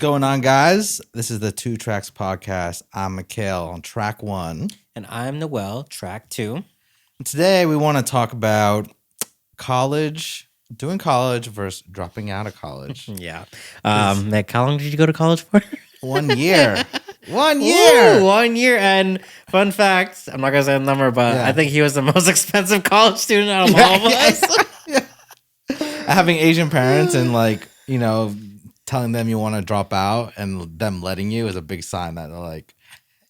going on, guys? This is the Two Tracks Podcast. I'm Mikhail on track 1. And I'm Noel, track 2. And today we want to talk about college, doing college versus dropping out of college. Yeah. Nick, how long did you go to college for? 1 year. 1 year. Ooh, 1 year. And fun fact, I'm not going to say the number, but I think he was the most expensive college student out of all of us. Having Asian parents and telling them you want to drop out and them letting you is a big sign that they're like,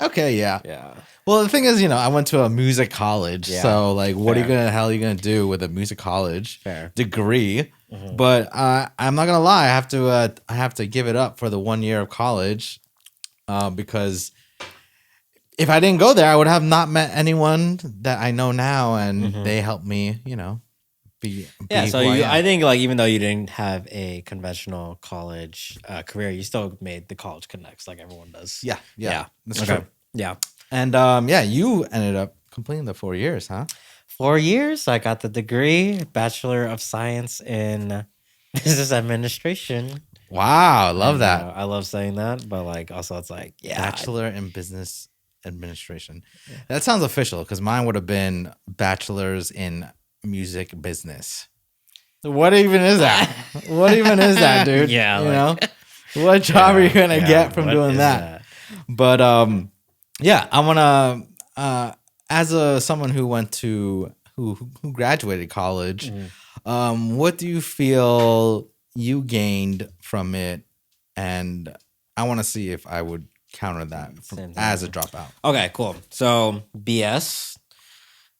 okay, yeah. Yeah. Well, the thing is, I went to a music college, so what hell are you gonna do with a music college degree? Mm-hmm. But I'm not gonna lie, I have to give it up for the 1 year of college, because if I didn't go there, I would have not met anyone that I know now, and they helped me, be so I think even though you didn't have a conventional college career, you still made the college connects like everyone does. Yeah. That's true. Yeah. And you ended up completing the 4 years, huh? 4 years. I got the degree, Bachelor of Science in Business Administration. Wow, I love that. I love saying that, but also it's Bachelor in Business Administration. Yeah. That sounds official because mine would have been Bachelor's in Music Business. What even is that? What even is that, dude? Yeah, what job are you gonna get from doing that? But I wanna as someone who went to who graduated college, what do you feel you gained from it? And I want to see if I would counter that as a dropout. Okay, cool. So BS.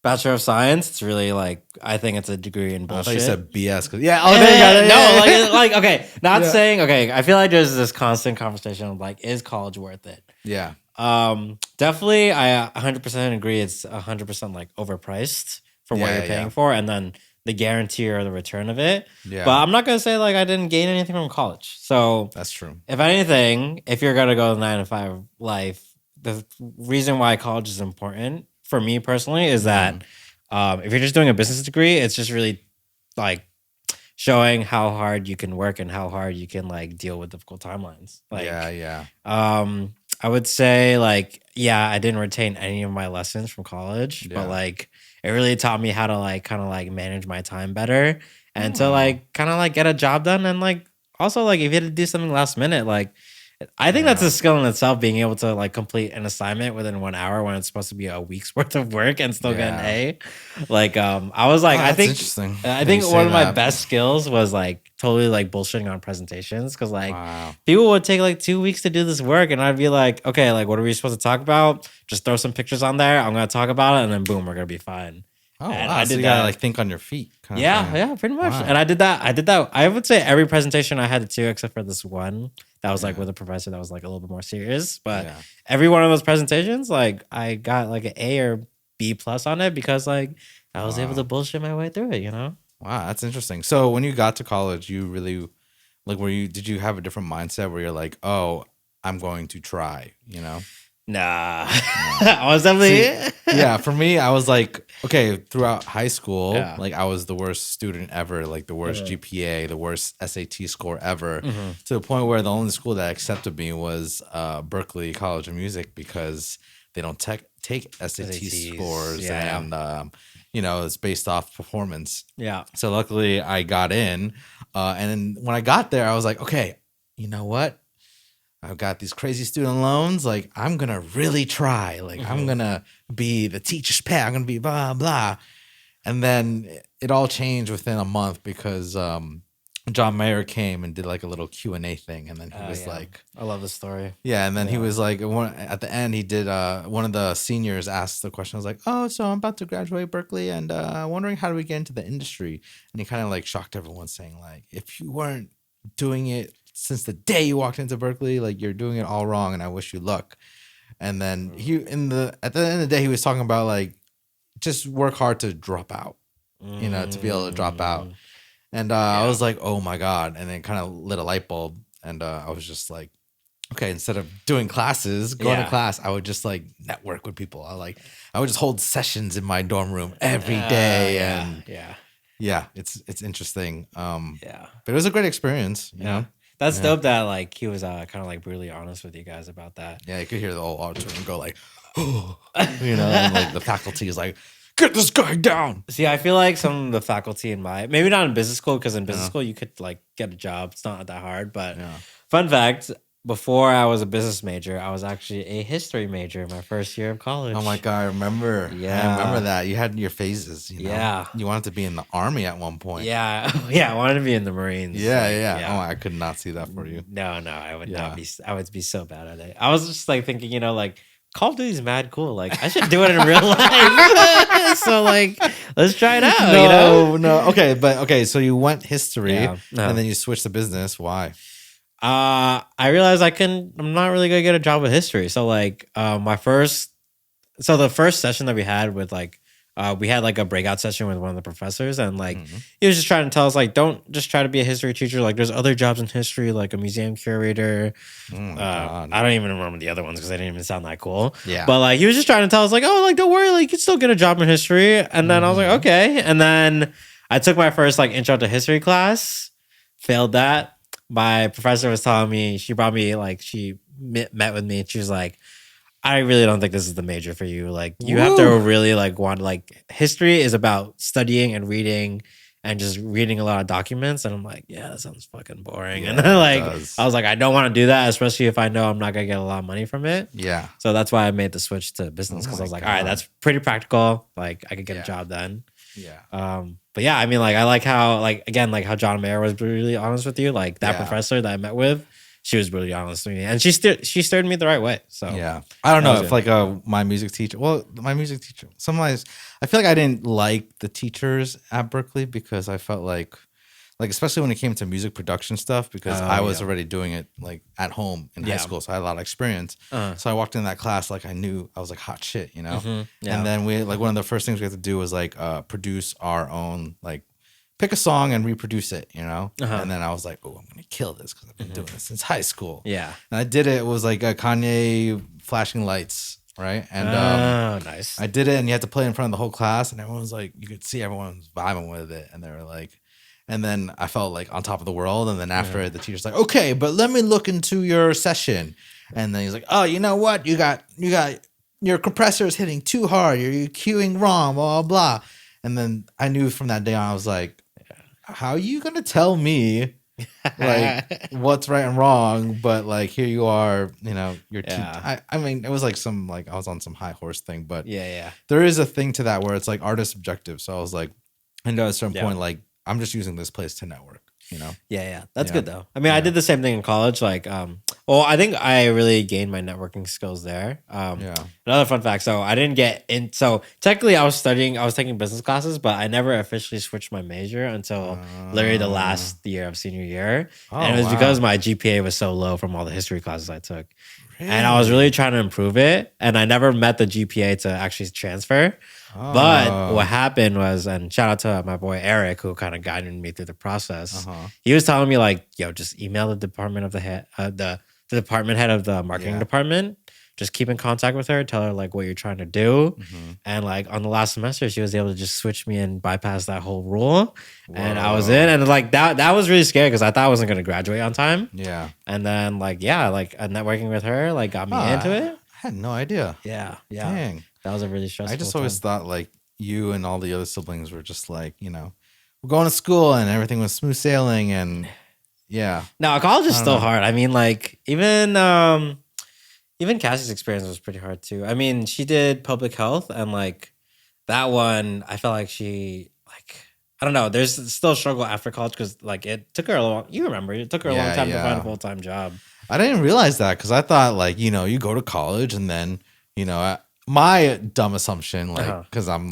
Bachelor of Science, it's really I think it's a degree in bullshit. I thought you said BS. There you got it. No, saying, I feel like there's this constant conversation of is college worth it? Yeah. Definitely, I 100% agree it's 100% overpriced for what you're paying for, and then the guarantee or the return of it. Yeah. But I'm not going to say I didn't gain anything from college. So that's true. If anything, if you're going to go the 9-to-5 life, the reason why college is important for me personally is that if you're just doing a business degree, it's just really showing how hard you can work and how hard you can deal with difficult timelines. I would say I didn't retain any of my lessons from college, but it really taught me how to kind of manage my time better and to kind of get a job done, and also if you had to do something last minute, I think that's a skill in itself, being able to complete an assignment within 1 hour when it's supposed to be a week's worth of work and still get an A. I was I think interesting. I think one of my best skills was totally bullshitting on presentations, because people would take 2 weeks to do this work, and I'd be okay, what are we supposed to talk about? Just throw some pictures on there. I'm gonna talk about it, and then boom, we're gonna be fine. Oh, wow. I did you gotta think on your feet. Yeah, pretty much. Wow. And I did that. I would say every presentation I had to do, except for this one that was with a professor that was a little bit more serious. But every one of those presentations, I got an A or B plus on it, because I was able to bullshit my way through it. Wow, that's interesting. So when you got to college, you really did you have a different mindset where you're oh, I'm going to try? Nah. I was definitely for me, I was okay, throughout high school, I was the worst student ever, the worst GPA, the worst SAT score ever, to the point where the only school that accepted me was Berklee College of Music, because they don't take SAT scores, and it's based off performance. Yeah. So luckily I got in, and then when I got there, I was okay, you know what? I've got these crazy student loans. I'm going to really try. I'm going to be the teacher's pet. I'm going to be blah, blah. And then it all changed within a month, because John Mayer came and did a little Q&A thing. And then he was I love this story. Yeah. And then he was at the end, he did, one of the seniors asked the question. I was oh, so I'm about to graduate Berklee, and wondering how do we get into the industry? And he kind of shocked everyone, saying if you weren't doing it since the day you walked into Berklee, you're doing it all wrong, and I wish you luck. And then at the end of the day, he was talking about just work hard to drop out, to be able to drop out. And I was oh my God. And then kind of lit a light bulb. And I was just okay, instead of doing classes, going to class, I would just network with people. I would just hold sessions in my dorm room every day. And it's interesting. But it was a great experience, you know? That's dope that like he was kind of like brutally honest with you guys about that. Yeah, you could hear the whole auditorium go like, oh, and like the faculty is like, get this guy down. See, I feel like some of the faculty in maybe not in business school, because in business school you could like get a job. It's not that hard. But fun fact, before I was a business major, I was actually a history major my first year of college. Oh my God, I remember. Yeah. I remember that. You had your phases, you know? Yeah. You wanted to be in the army at one point. Yeah. Yeah, I wanted to be in the Marines. Yeah. Oh, I could not see that for you. No, I would not be. I would be so bad at it. I was just like thinking, like Call of Duty's mad cool. Like I should do it in real life. So like, let's try it out. No. Okay, so you went history and then you switched to business. Why? I realized I'm not really gonna get a job with history. So like, the first session that we had with like, we had like a breakout session with one of the professors, and like he was just trying to tell us like, don't just try to be a history teacher. Like there's other jobs in history, like a museum curator. I don't even remember the other ones because they didn't even sound that cool. Yeah. But like he was just trying to tell us like, oh, like don't worry, like you can still get a job in history. And then I was like, okay. And then I took my first like intro to history class, failed that. My professor was telling me, she met with me and she was like, I really don't think this is the major for you. Like you have to really like history is about studying and reading and just reading a lot of documents. And I'm like, yeah, that sounds fucking boring. Yeah, and then like, I was like, I don't want to do that, especially if I know I'm not going to get a lot of money from it. Yeah. So that's why I made the switch to business. Cause I was like, all right, that's pretty practical. Like I could get a job then. Yeah. But yeah, I mean, like, I like how, like, again, like how John Mayer was really honest with you. Like that professor that I met with, she was really honest with me, and she steered me the right way. So yeah, I don't know if like my music teacher. Well, my music teacher. Sometimes I feel like I didn't like the teachers at Berkeley because I felt like especially when it came to music production stuff, because I was already doing it like at home in high school, so I had a lot of experience. So I walked in that class like I knew I was like hot shit, you know. And then we like one of the first things we had to do was like produce our own, like pick a song and reproduce it, you know. And then I was like, oh, I'm gonna kill this because I've been doing this since high school. Yeah, and I did it. It was like a Kanye Flashing Lights. Right. And nice. I did it, and you had to play in front of the whole class, and everyone was like, you could see everyone was vibing with it, and they were like. And then I felt like on top of the world. And then after it, the teacher's like, okay, but let me look into your session. And then he's like, oh, you know what? You got your compressor is hitting too hard. You're cueing wrong, blah, blah, blah. And then I knew from that day on, I was like, how are you going to tell me like what's right and wrong? But like, here you are, you know, you're I mean, it was like I was on some high horse thing, but there is a thing to that where it's like artist subjective. So I was like, I know at a certain point, like, I'm just using this place to network, you know? Yeah. That's good though. I mean, I did the same thing in college. Like, I think I really gained my networking skills there. Another fun fact. So I didn't get in. So technically I was taking business classes, but I never officially switched my major until literally the last year of senior year. And it was because my GPA was so low from all the history classes I took. Really? And I was really trying to improve it. And I never met the GPA to actually transfer. But what happened was, and shout out to my boy Eric, who kind of guided me through the process. He was telling me like, yo, just email the department of the department head of the marketing department. Just keep in contact with her, tell her like what you're trying to do. And like on the last semester, she was able to just switch me and bypass that whole rule. Whoa. And I was in, and like that was really scary because I thought I wasn't gonna graduate on time. Yeah. And then like networking with her like got me into it. I had no idea. Yeah. Dang. That was a really stressful I just always thought like you and all the other siblings were just like, you know, we're going to school and everything was smooth sailing and yeah. No, college is still hard. I mean, like even Cassie's experience was pretty hard too. I mean, she did public health and like that one, I felt like she like I don't know. There's still a struggle after college because like it took her a long. You remember it took her a long time to find a full-time job. I didn't realize that because I thought like you know you go to college and then you know. My dumb assumption, like, because I'm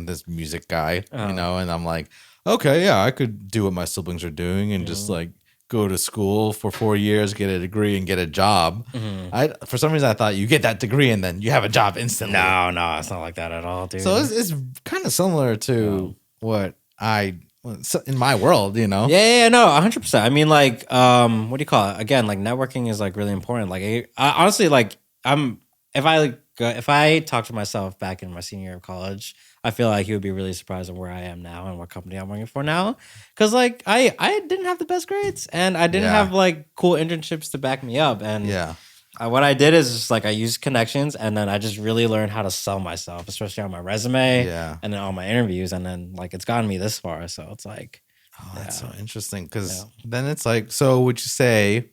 this music guy, you know, and I'm like, okay, yeah, I could do what my siblings are doing and just like go to school for 4 years, get a degree, and get a job. For some reason, I thought you get that degree and then you have a job instantly. No, it's not like that at all, dude. So it's kind of similar to what in my world, you know? Yeah, no, 100%. I mean, like, what do you call it? Again, like networking is like really important. Like, I honestly, like, if I like if I talk to myself back in my senior year of college, I feel like he would be really surprised at where I am now and what company I'm working for now. Because like I didn't have the best grades and I didn't have like cool internships to back me up. And what I did is just like I used connections and then I just really learned how to sell myself, especially on my resume and then on my interviews. And then like it's gotten me this far. So it's like, oh, that's so interesting. Because then it's like, so would you say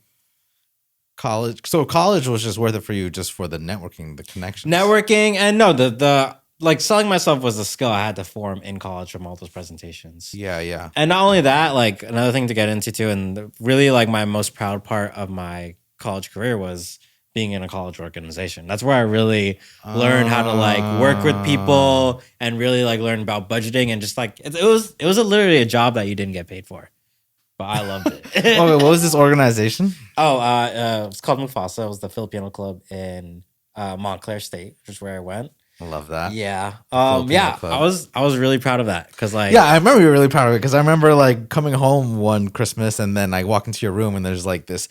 college? So college was just worth it for you just for the networking, the connections? Networking and no, the like selling myself was a skill I had to form in college from all those presentations. Yeah. And not only that, like another thing to get into too, and really like my most proud part of my college career was being in a college organization. That's where I really learned how to like work with people and really like learn about budgeting and just like it was literally a job that you didn't get paid for, but I loved it. Oh, wait, what was this organization? It's called Mufasa. It was the Filipino club in Montclair State, which is where I went. I love that. Yeah. Club. I was really proud of that because like I remember you were really proud of it because I remember like coming home one Christmas and then I walk into your room and there's like this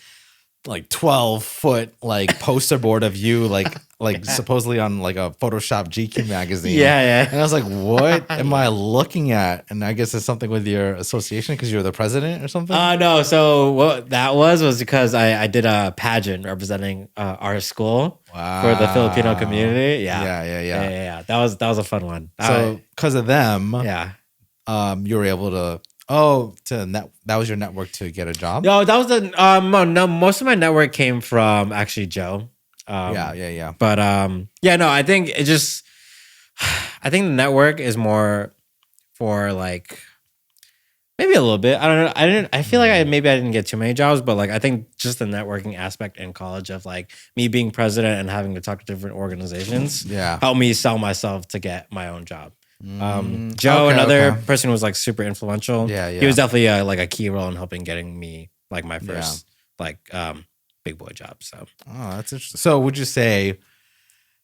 like 12-foot like poster board of you like supposedly on like a Photoshop GQ magazine. Yeah. And I was like, what am I looking at? And I guess it's something with your association because you're the president or something? No. So what that was because I did a pageant representing our school for the Filipino community. Yeah. That was a fun one. So because of them, you were able to that was your network to get a job? No, that was no, most of my network came from actually Joe. But I think I think the network is more for like maybe a little bit. I don't know. I feel like I didn't get too many jobs, but like I think just the networking aspect in college of like me being president and having to talk to different organizations helped me sell myself to get my own job. Joe, another person who was like super influential. He was definitely like a key role in helping getting me like my first like big boy job. So that's interesting. So would you say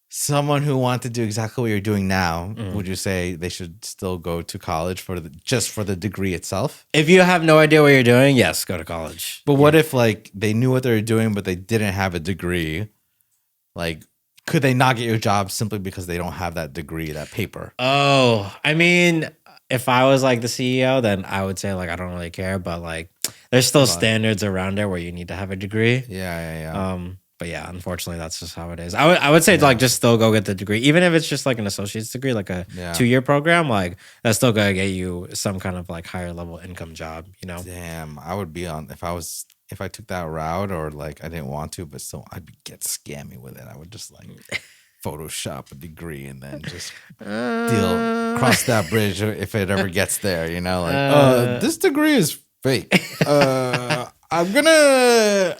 someone who wanted to do exactly what you're doing now, would you say they should still go to college just for the degree itself? If you have no idea what you're doing, yes, go to college. But what if like they knew what they were doing but they didn't have a degree? Like could they not get your job simply because they don't have that degree, that paper? Oh, I mean, if I was like the CEO, then I would say like I don't really care, but like there's still standards around there where you need to have a degree. Yeah. But yeah, unfortunately, that's just how it is. I would say like just still go get the degree, even if it's just like an associate's degree, like a 2-year program. Like that's still gonna get you some kind of like higher level income job. You know? Damn, I would be on if I took that route or like I didn't want to, but still I'd get scammy with it. I would just like Photoshop a degree and then just cross that bridge if it ever gets there, you know, like this degree is fake. I'm gonna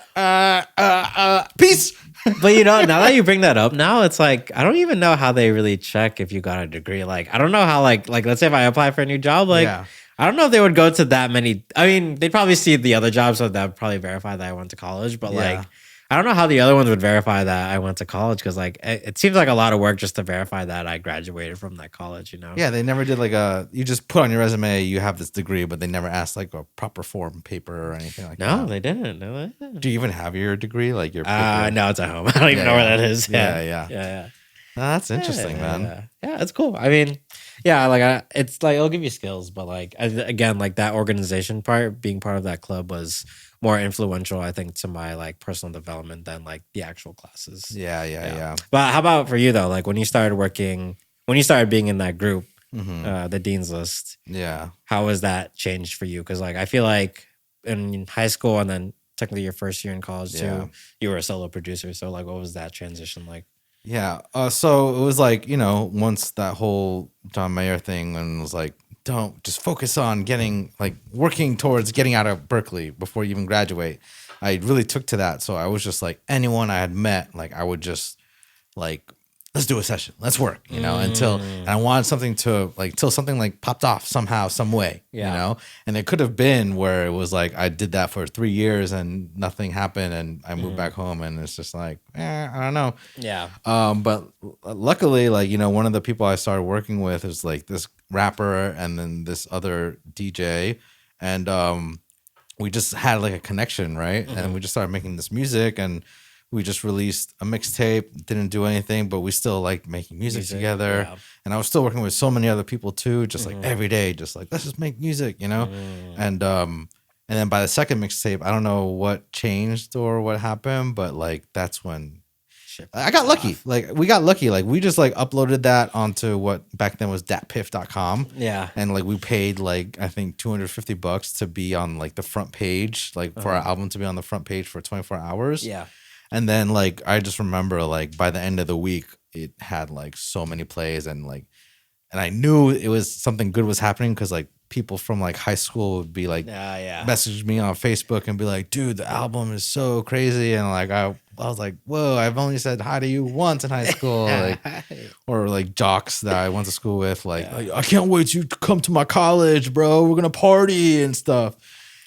peace. But you know, now that you bring that up, now it's like I don't even know how they really check if you got a degree. Like I don't know how like let's say if I apply for a new job, like I don't know if they would go to that many. I mean, they'd probably see the other jobs, so that would probably verify that I went to college. But like, I don't know how the other ones would verify that I went to college because like it seems like a lot of work just to verify that I graduated from that college. You know? Yeah, they never did like you just put on your resume you have this degree, but they never asked like a proper form paper or anything like that. No, they didn't. No, they didn't. Do you even have your degree? Like your paper? No, it's at home. I don't even know where that is. Yeah. Oh, that's interesting, man. Yeah, it's cool. I mean, like it's like it'll give you skills, but like again, like that organization part, being part of that club was more influential, I think, to my like personal development than like the actual classes. Yeah. But how about for you though? Like when you started being in that group, the Dean's List. Yeah. How has that changed for you? Because like I feel like in high school and then technically your first year in college too, you were a solo producer. So like, what was that transition like? Yeah. So it was like, you know, once that whole John Mayer thing and was like, don't just focus on working towards getting out of Berkeley before you even graduate. I really took to that. So I was just like anyone I had met, like I would just like, let's do a session. Let's work, you know, and I wanted something till something like popped off somehow, some way, you know, and it could have been where it was like, I did that for 3 years and nothing happened and I moved back home and it's just like, I don't know. Yeah. But luckily, like, you know, one of the people I started working with is like this rapper and then this other DJ and we just had like a connection, right? And we just started making this music and we just released a mixtape, didn't do anything, but we still like making music together. Yeah. And I was still working with so many other people too, just like every day, just like, let's just make music, you know? And then by the second mixtape, I don't know what changed or what happened, but like that's when I got lucky. Like we got lucky. Like we just like uploaded that onto what back then was datpiff.com. Yeah. And like we paid like I think $250 to be on like the front page, like for our album to be on the front page for 24 hours. Yeah. And then like I just remember like by the end of the week it had like so many plays and I knew it was something good was happening because like people from like high school would be like message me on Facebook and be like, dude, the album is so crazy. And like I was like, whoa, I've only said hi to you once in high school. Like, or like jocks that I went to school with, like, I can't wait to come to my college, bro. We're gonna party and stuff.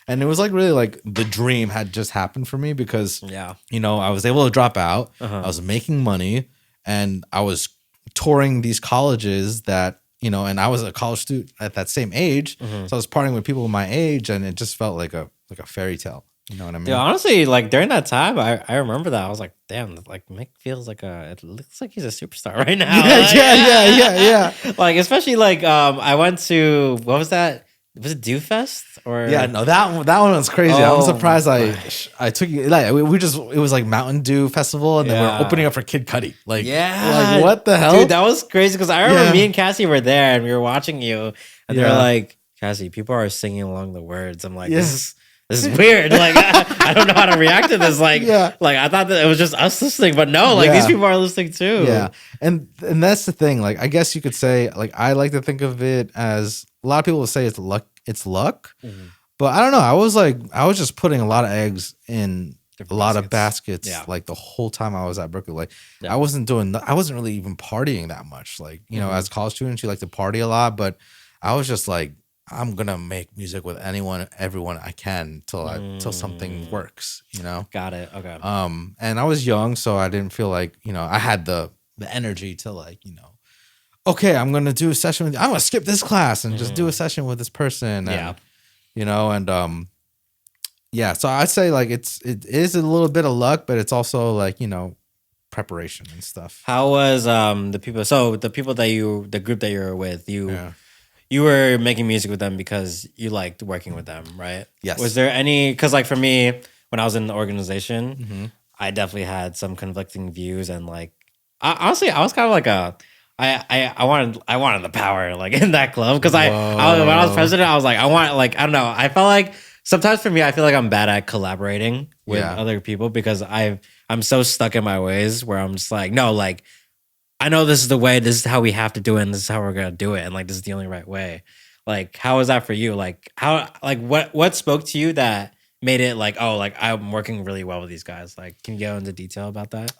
And it was like really like the dream had just happened for me because you know, I was able to drop out. I was making money and I was touring these colleges that, you know, and I was a college student at that same age. So I was partying with people my age and it just felt like a fairy tale. You know what I mean? Yeah, honestly, like during that time, I remember that. I was like, damn, like Mick feels like it looks like he's a superstar right now. Yeah. Like, especially like I went to, what was that? Was it Dew Fest or that one was crazy. I'm surprised I took you like we just it was like Mountain Dew Festival and then we were opening up for Kid Cudi. Like like what the hell? Dude, that was crazy because I remember me and Cassie were there and we were watching you and they're like, Cassie, people are singing along the words. I'm like, this is weird. Like I don't know how to react to this. Like I thought that it was just us listening, but no, like these people are listening too. Yeah. And that's the thing. Like I guess you could say like I like to think of it as a lot of people will say it's luck. But I don't know. I was just putting a lot of eggs in a lot of baskets like the whole time I was at Berkeley. Like I wasn't really even partying that much. Like, you know, as college students, you like to party a lot, but I was just like, I'm gonna make music with everyone I can till something works, you know? Got it. Okay. And I was young, so I didn't feel like, you know, I had the energy to like, you know, okay, I'm gonna do a session I'm gonna skip this class and just do a session with this person. And, you know, and so I'd say like it is a little bit of luck, but it's also like, you know, preparation and stuff. How was the group that you were with, you were making music with them because you liked working with them, right? Yes. Was there any, because like for me, when I was in the organization, I definitely had some conflicting views and like, honestly, I was kind of like I wanted the power like in that club because when I was president, I was like, I don't know. I felt like sometimes for me, I feel like I'm bad at collaborating with other people because I'm so stuck in my ways where I'm just like, no, like, I know this is the way, this is how we have to do it, and this is how we're gonna do it, and like this is the only right way. Like, how was that for you? Like, what spoke to you that made it like, oh, like I'm working really well with these guys? Like, can you go into detail about that?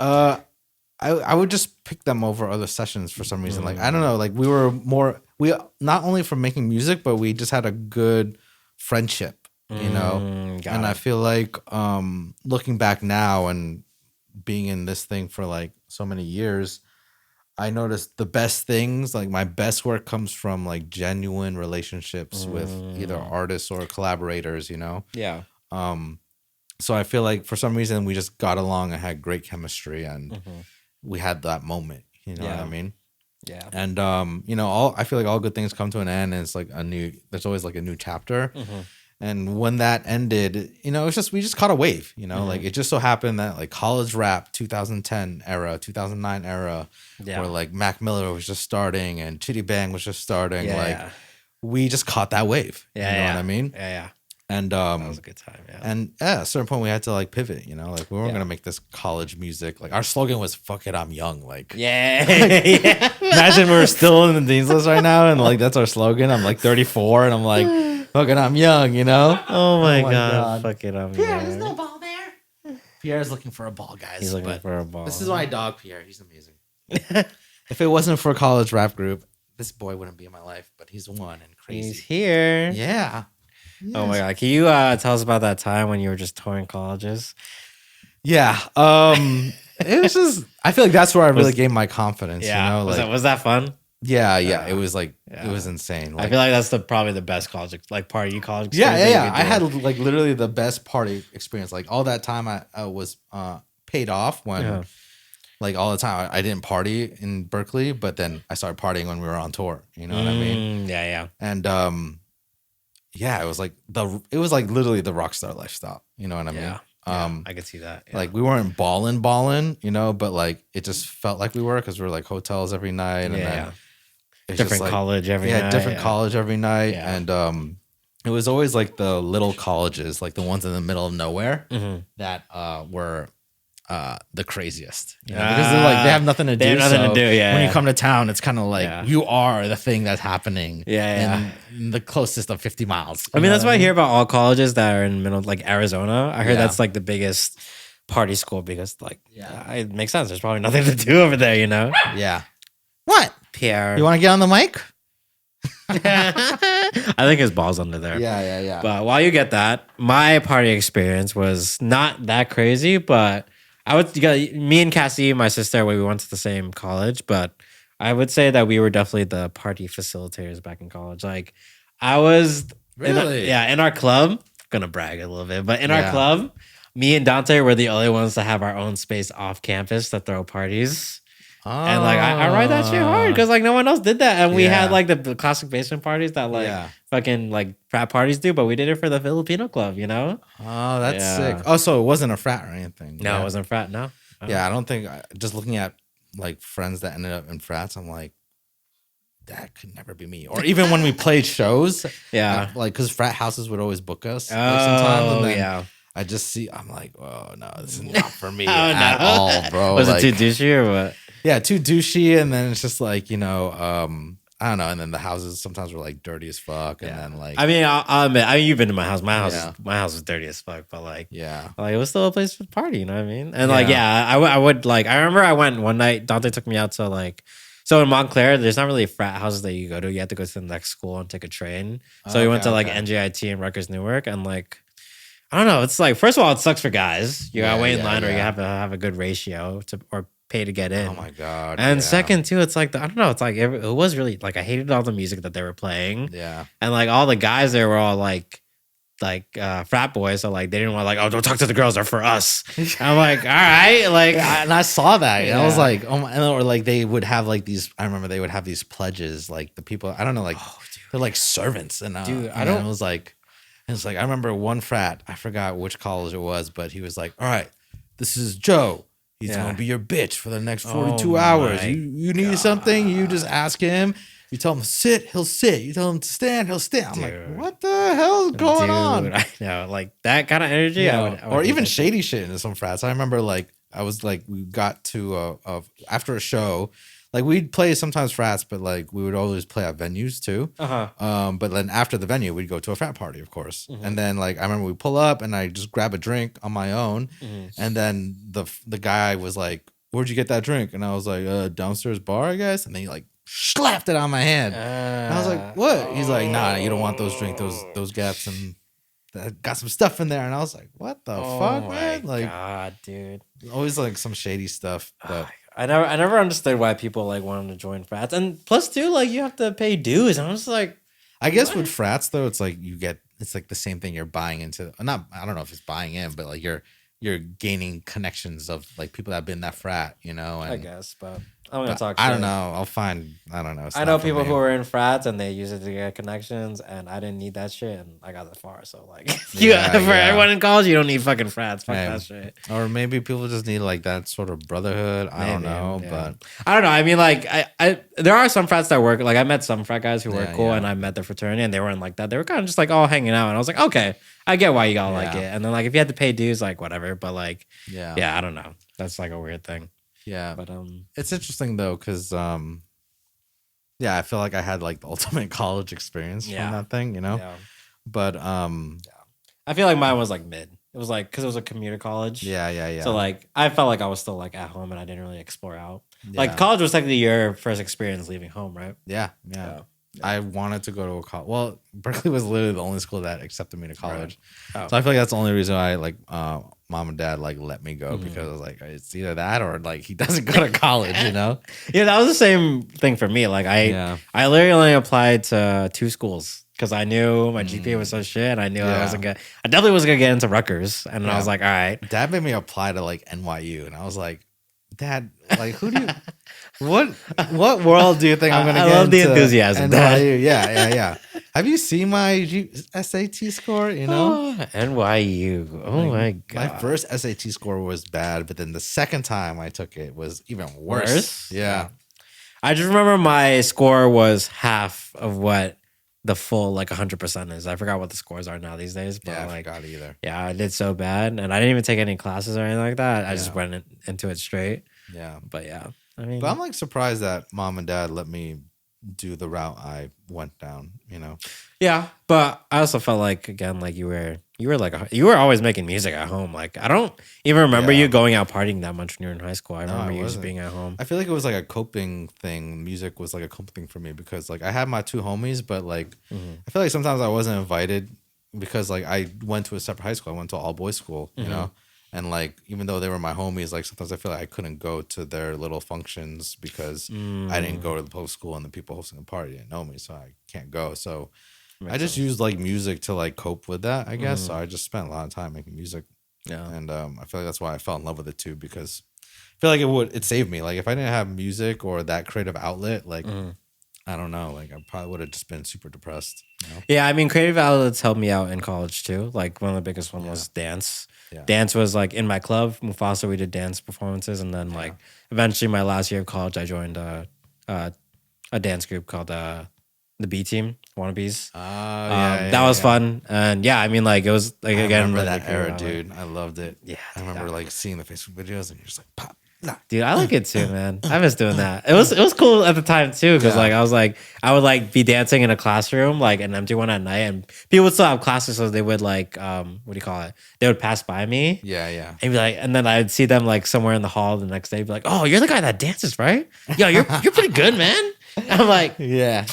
I would just pick them over other sessions for some reason. Like I don't know, like we not only from making music, but we just had a good friendship, you know. And I feel like looking back now and being in this thing for like so many years, I noticed the best things, like my best work comes from like genuine relationships with either artists or collaborators, you know? Yeah. So I feel like for some reason we just got along and had great chemistry and we had that moment, you know what I mean? Yeah. And you know, I feel like all good things come to an end and it's like there's always like a new chapter. And when that ended, you know, we just caught a wave, you know, like it just so happened that like college rap 2010 era, 2009 era, where like Mac Miller was just starting and Chitty Bang was just starting. We just caught that wave. You know what I mean? Yeah. And that was a good time. Yeah. And at a certain point we had to like pivot, you know, like we weren't gonna make this college music. Like our slogan was "Fuck it, I'm young." Like imagine we're still in the Dean's List right now, and like that's our slogan. I'm like 34, and I'm like, "Fuck it, I'm young," you know? Oh my god. Fuck it, I'm Pierre, young. there's no ball there. Pierre's looking for a ball, guys. He's looking for a ball. This is my dog, Pierre. He's amazing. If it wasn't for a college rap group, this boy wouldn't be in my life. But he's one and crazy. He's here. Yeah. Yes. Oh my god! Can you tell us about that time when you were just touring colleges? Yeah, it was just. I feel like that's where I really gained my confidence. Yeah, you know? Like, was that fun? Yeah. It was like it was insane. Like, I feel like that's probably the best college party experience. Yeah. I had like literally the best party experience. Like all that time I was paid off when like all the time I didn't party in Berkeley, but then I started partying when we were on tour. You know what I mean? Yeah. And yeah, it was like literally the rock star lifestyle. You know what I mean? I could see that. Like we weren't balling, you know, but like it just felt like we were because we were like hotels every night, and then it's different just like, college every night. Different college every night, and it was always like the little colleges, like the ones in the middle of nowhere, that were the craziest, you know, because they're like they have nothing to do. When you come to town, it's kind of like you are the thing that's happening. In the closest of 50 miles. I mean, that's why I hear about all colleges that are in the middle, like Arizona. I heard that's like the biggest party school because, like, it makes sense. There's probably nothing to do over there, you know? Yeah. What? Pierre. You want to get on the mic? I think his ball's under there. Yeah. But while you get that, my party experience was not that crazy, but me and Cassie, my sister, we went to the same college, but I would say that we were definitely the party facilitators back in college. Like, I was really, in our club. I'm gonna brag a little bit, but in our club, me and Dante were the only ones to have our own space off campus to throw parties. And like I ride that shit hard because like no one else did that, and we had like the classic basement parties that like fucking like frat parties do, but we did it for the Filipino club, you know? Oh, that's sick. Oh, so it wasn't a frat or anything? No, it wasn't a frat. No. Yeah, I don't think. Just looking at like friends that ended up in frats, I'm like, that could never be me. Or even when we played shows, like because frat houses would always book us sometimes, and then I just see, I'm like, oh no, this is not for me at all, bro. Was like, it too douchey or what? Yeah, too douchey, and then it's just like, you know, I don't know, and then the houses sometimes were like dirty as fuck, and then like, I mean, I'll admit, you've been to my house. My house is dirty as fuck, but like, like it was still a place for the party, you know what I mean? And like, I would like, I remember I went one night. Dante took me out to like, so in Montclair, there's not really frat houses that you go to. You have to go to the next school and take a train. So we went to like NJIT and Rutgers Newark, and like, I don't know. It's like, first of all, it sucks for guys. You gotta wait in line, or you have to have a good ratio or pay to get in. Oh my god! And second too, it's like I don't know. It's like it was really like I hated all the music that they were playing. Yeah, and like all the guys there were all like frat boys, so like they didn't want like, oh, don't talk to the girls, they're for us. I'm like, all right, like, and I saw that, and I was like, oh my, or like they would have like these. I remember they would have these pledges, like the people. I don't know, like they're like servants, and dude, I don't. It was like. It's like I remember one frat, I forgot which college it was, but he was like, all right, this is Joe. He's gonna be your bitch for the next 42 hours. You need something, you just ask him. You tell him to sit, he'll sit. You tell him to stand, he'll stand. I'm like, what the hell is going on? I know, like that kind of energy. Yeah. I would or even shady shit in some frats. I remember like I was like we got to after a show. Like we'd play sometimes frats, but like we would always play at venues too. But then after the venue, we'd go to a frat party, of course. And then like I remember we pull up and I just grab a drink on my own, and then the guy was like, "Where'd you get that drink?" And I was like, "Downstairs bar, I guess." And then he like slapped it on my hand. And I was like, "What?" He's like, "Nah, you don't want those drinks. Those gaps and that got some stuff in there." And I was like, "What the fuck, man?" Like, God, dude, always like some shady stuff, but. I never understood why people like wanted to join frats, and plus too, like you have to pay dues. And I'm just like, I guess with frats though, it's like it's like the same thing you're buying into. Not, I don't know if it's buying in, but like you're gaining connections of like people that have been in that frat, you know. And, I guess, but I'm gonna talk. I don't know. I don't know. I know people who are in frats and they use it to get connections, and I didn't need that shit, and I got that far. So like, for everyone in college, you don't need fucking frats. Fuck that shit. Or maybe people just need like that sort of brotherhood. I don't know, but I don't know. I mean, like, I there are some frats that work. Like, I met some frat guys who were cool, and I met the fraternity, and they weren't like that. They were kind of just like all hanging out, and I was like, okay, I get why you gotta like it. And then like if you had to pay dues, like whatever. But like, I don't know. That's like a weird thing. Yeah, but it's interesting though, because I feel like I had like the ultimate college experience from that thing, you know. But I feel like mine was like mid. It was like because it was a commuter college. Yeah. So like I felt like I was still like at home and I didn't really explore out. Like college was technically your first experience leaving home, right? Yeah. I wanted to go to a college. Well, Berkeley was literally the only school that accepted me to college. Right. So I feel like that's the only reason I like mom and dad like let me go because I was like, it's either that or like he doesn't go to college, you know? Yeah, that was the same thing for me. Like I literally only applied to 2 schools because I knew my GPA was so shit. And I knew I definitely wasn't gonna get into Rutgers. And I was like, all right. Dad made me apply to like NYU, and I was like, Dad, like who do you what world do you think I'm gonna get? I love the enthusiasm. NYU. Yeah. Have you seen my SAT score? You know, NYU. Oh like, my god. My first SAT score was bad, but then the second time I took it was even worse. Yeah. I just remember my score was half of what the full like 100% is. I forgot what the scores are now these days. But I like, forgot either. Yeah, I did so bad, and I didn't even take any classes or anything like that. I just went into it straight. Yeah, but I mean, but I'm like surprised that mom and dad let me do the route I went down. You know. Yeah, but I also felt like again, like you were always making music at home. Like I don't even remember you going out partying that much when you were in high school. I remember you just being at home. I feel like it was like a coping thing. Music was like a coping thing for me because like I had my two homies, but like I feel like sometimes I wasn't invited because like I went to a separate high school. I went to all boys school, you know. And like, even though they were my homies, like sometimes I feel like I couldn't go to their little functions because I didn't go to the post school and the people hosting the party didn't know me, so I can't go. So I just used like music to like cope with that, I guess. So I just spent a lot of time making music. Yeah. And I feel like that's why I fell in love with it too, because I feel like it saved me. Like if I didn't have music or that creative outlet, like I don't know, like I probably would have just been super depressed. You know? Yeah, I mean, creative outlets helped me out in college too. Like one of the biggest one was dance. Yeah. Dance was like in my club, Mufasa. We did dance performances, and then like eventually, my last year of college, I joined a dance group called the B Team, Wannabes. That was fun, and I mean, like it was like again, I remember that era, dude. I loved it. Yeah, I remember like seeing the Facebook videos, and you're just like, pop. Nah. Dude, I like it too, man. I miss doing that. It was cool at the time too, because like I would like be dancing in a classroom, like an empty one at night, and people would still have classes, so they would like what do you call it? They would pass by me. Yeah. And be like, and then I'd see them like somewhere in the hall the next day, be like, "Oh, you're the guy that dances, right? Yo, you're pretty good, man." I'm like, yeah.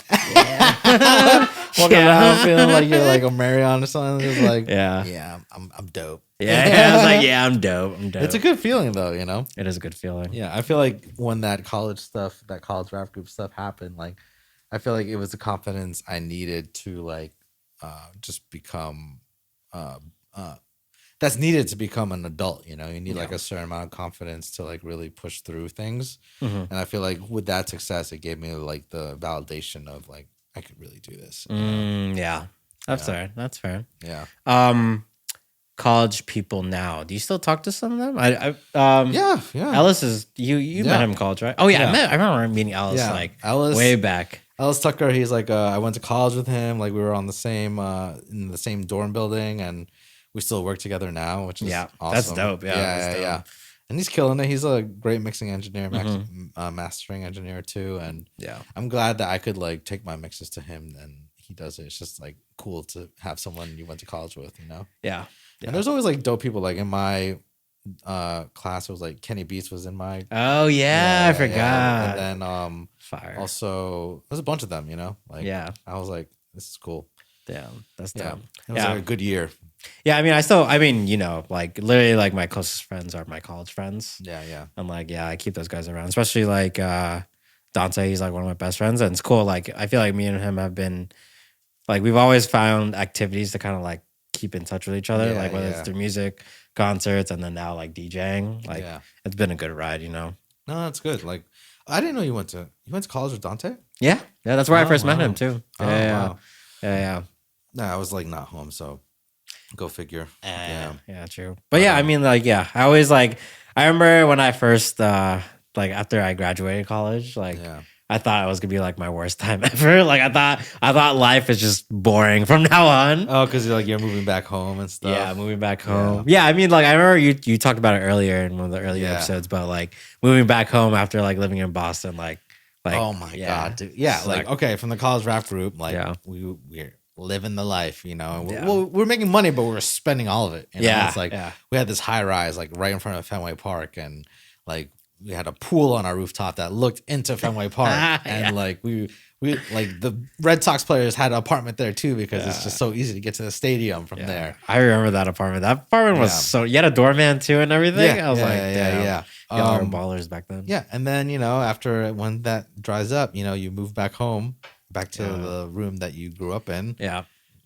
Walking around feeling like you're like a Marion or something. Just like, I'm dope. Yeah, I was like, I'm dope. It's a good feeling though, you know? It is a good feeling. Yeah, I feel like when that college rap group stuff happened, like, I feel like it was the confidence I needed to like just become that's needed to become an adult, you know? You need like a certain amount of confidence to like really push through things. And I feel like with that success, it gave me like the validation of like, I could really do this. Yeah. That's fair. That's fair. Yeah. College people now. Do you still talk to some of them? Yeah. Ellis is you met him in college, right? Oh yeah, I remember meeting Ellis like Ellis, way back. Ellis Tucker, he's like I went to college with him. Like we were on the same in the same dorm building, and we still work together now, which is awesome. That's dope. Yeah. And he's killing it. He's a great mixing engineer, mastering engineer too. And I'm glad that I could like take my mixes to him and he does it. It's just like cool to have someone you went to college with, you know? Yeah. And there's always like dope people. Like in my class, it was like Kenny Beats was in my. Oh yeah, I forgot. Yeah. And then Fire. Also, there's a bunch of them, you know? Like I was like, this is cool. Damn, that's dope. It was like a good year. Yeah, I mean, you know, like literally like my closest friends are my college friends. Yeah. I'm like, I keep those guys around, especially like Dante, he's like one of my best friends. And it's cool. Like, I feel like me and him have been like, we've always found activities to kind of like keep in touch with each other. Like whether it's through music, concerts, and then now like DJing. Like it's been a good ride, you know? No, that's good. Like I didn't know you went to college with Dante? Yeah. Yeah. That's where I first met him too. Yeah. No, I was like not home, so go figure. Yeah, true. But I mean, like, I always like. I remember when I first, like, after I graduated college, like, I thought it was gonna be like my worst time ever. Like, I thought life is just boring from now on. Oh, because you're moving back home and stuff. Yeah, moving back home. Yeah, I mean, like, I remember you talked about it earlier in one of the earlier episodes, but like moving back home after like living in Boston, like oh my god, dude. Yeah, like okay, from the college rap group, like we're living the life, you know. We're making money, but we're spending all of it. You know? It's like we had this high rise, like right in front of Fenway Park, and like we had a pool on our rooftop that looked into Fenway Park, and like we like the Red Sox players had an apartment there too because it's just so easy to get to the stadium from there. I remember that apartment. That apartment was so. You had a doorman too and everything. I was yeah. Y'all were ballers back then. Yeah, and then after when that dries up, you move back home. back to the room that you grew up in. Yeah.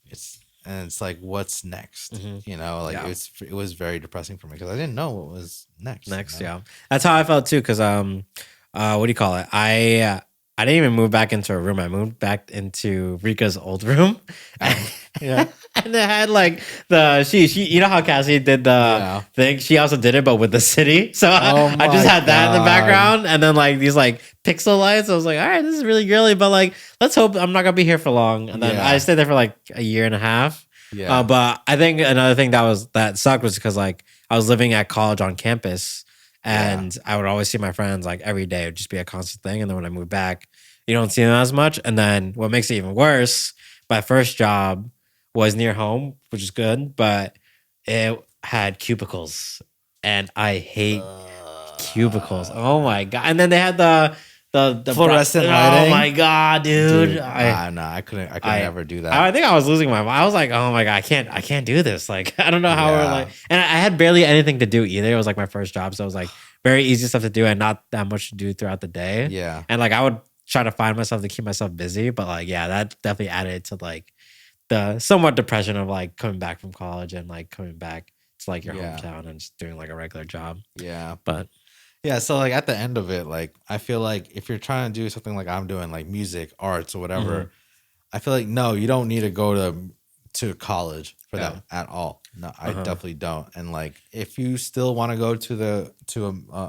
It's like, what's next? Mm-hmm. You know, like it was very depressing for me because I didn't know what was next. Next, you know? yeah, that's how I felt too. Because what do you call it? I didn't even move back into a room. I moved back into Rika's old room. Yeah. And it had like she you know how Cassie did the thing? She also did it, but with the city. So I just had that in the background, and then like these like pixel lights. I was like, all right, this is really girly, but like let's hope I'm not gonna be here for long. And then I stayed there for like a year and a half. Yeah. But I think another thing that sucked was because like I was living at college on campus, and I would always see my friends like every day. It would just be a constant thing. And then when I moved back, you don't see them as much. And then what makes it even worse, my first job was near home, which is good, but it had cubicles, and I hate cubicles. Oh my god! And then they had the fluorescent lighting. Oh my god, dude! I couldn't never do that. I think I was losing my mind. I was like, oh my god, I can't do this. Like, I don't know how we're like, and I had barely anything to do either. It was like my first job, so it was like very easy stuff to do and not that much to do throughout the day. Yeah, and like I would try to find myself to keep myself busy, but like that definitely added to like the somewhat depression of like coming back from college and like coming back to like your hometown and just doing like a regular job. Yeah. But yeah, so like at the end of it, like I feel like if you're trying to do something like I'm doing, like music, arts, or whatever, I feel like no, you don't need to go to college for that at all. No, I definitely don't. And like if you still want to go to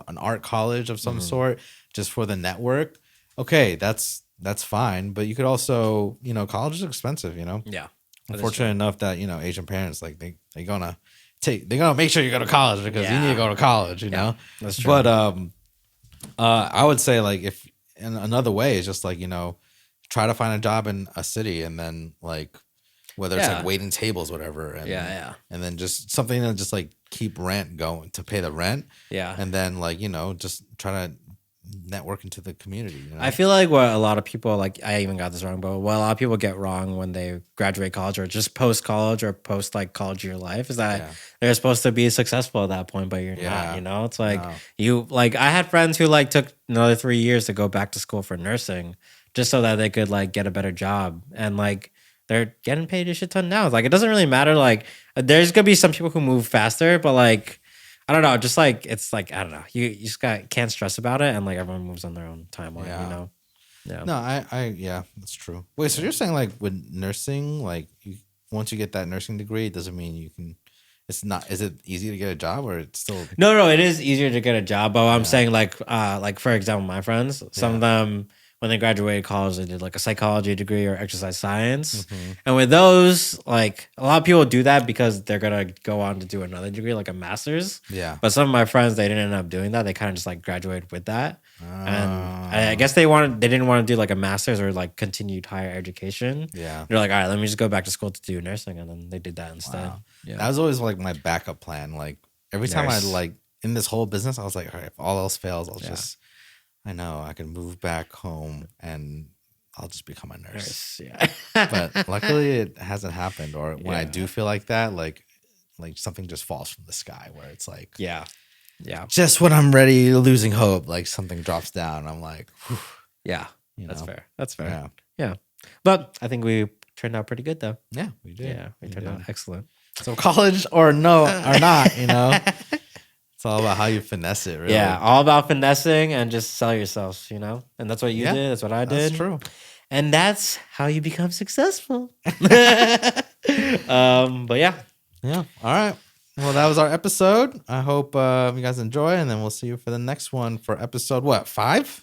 an art college of some sort just for the network, okay, that's fine. But you could also, you know, college is expensive, you know? Yeah. I'm fortunate enough that, you know, Asian parents, like they're gonna make sure you go to college because you need to go to college, you know? That's true. But I would say like if in another way is just like, you know, try to find a job in a city and then like whether it's like waiting tables, whatever. And, and then just something that just like keep rent going to pay the rent. Yeah. And then like, you know, just try to network into the community. You know? I feel like what a lot of people, like I even got this wrong, but what a lot of people get wrong when they graduate college or just post college or post like college year life is that they're supposed to be successful at that point, but you're not, you know? It's like I had friends who like took another 3 years to go back to school for nursing just so that they could like get a better job. And like they're getting paid a shit ton now. It's like, it doesn't really matter. Like there's gonna be some people who move faster, but like, I don't know, just like it's like I don't know. You just can't stress about it, and like everyone moves on their own timeline, you know. Yeah. No, I that's true. Wait, so you're saying like with nursing, like once you get that nursing degree, it doesn't mean you can. It's not. Is it easy to get a job, or it's still? No, it is easier to get a job. But I'm saying like for example, my friends, some of them when they graduated college, they did like a psychology degree or exercise science. And with those, like a lot of people do that because they're gonna go on to do another degree, like a master's. Yeah. But some of my friends, they didn't end up doing that. They kind of just like graduated with that. And I guess they didn't want to do like a master's or like continued higher education. Yeah. They're like, all right, let me just go back to school to do nursing, and then they did that instead. Wow. Yeah. That was always like my backup plan. Like every time I like in this whole business, I was like, all right, if all else fails, I'll just. I know I can move back home and I'll just become a nurse. Yeah. But luckily it hasn't happened. Or when I do feel like that, like something just falls from the sky where it's like, yeah. Just when I'm ready, losing hope, like something drops down. I'm like, whew, that's fair. That's fair. Yeah. But I think we turned out pretty good though. Yeah, we did. Yeah, we turned out excellent. So college or not, you know. It's all about how you finesse it, really. Yeah, all about finessing and just sell yourself, you know? And that's what you did. That's what I did. That's true. And that's how you become successful. But yeah. Yeah. All right. Well, that was our episode. I hope you guys enjoy, and then we'll see you for the next one for episode, 5?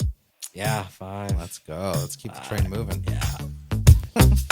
Yeah, 5. Let's go. Let's keep the train moving. Yeah.